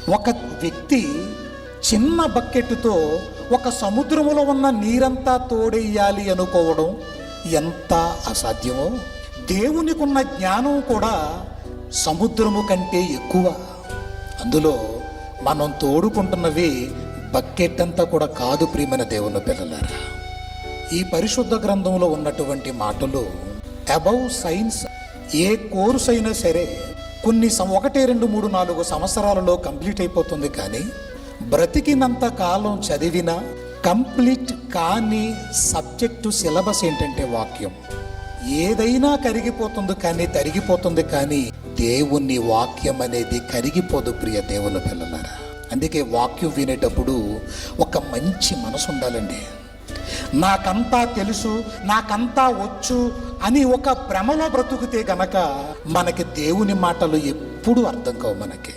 ఒక వ్యక్తి చిన్న బకెట్తో ఒక సముద్రములో ఉన్న నీరంతా తోడేయాలి అనుకోవడం ఎంత అసాధ్యమో, దేవునికి ఉన్న జ్ఞానం కూడా సముద్రము కంటే ఎక్కువ. అందులో మనం తోడుకుంటున్నవి బకెట్ అంతా కూడా కాదు. ప్రియమైన దేవుని పిల్లలారా, ఈ పరిశుద్ధ గ్రంథంలో ఉన్నటువంటి మాటలు అబౌవ్ సైన్స్. ఏ కోర్స్ అయినా సరే కొన్ని 1, 2, 3, 4 సంవత్సరాలలో కంప్లీట్ అయిపోతుంది. కానీ బ్రతికినంత కాలం చదివిన కంప్లీట్ కాని సబ్జెక్టు సిలబస్ ఏంటంటే వాక్యం. ఏదైనా కరిగిపోతుంది కానీ తరిగిపోతుంది, కానీ దేవుని వాక్యం అనేది కరిగిపోదు. ప్రియ దేవుని పిల్లలారా, అందుకే వాక్యం వినేటప్పుడు ఒక మంచి మనసు ఉండాలండి. నాకంతా తెలుసు, నాకంతా వచ్చు అని ఒక భ్రమలో బ్రతుకుతే గనక మనకి దేవుని మాటలు ఎప్పుడూ అర్థం కావు మనకి.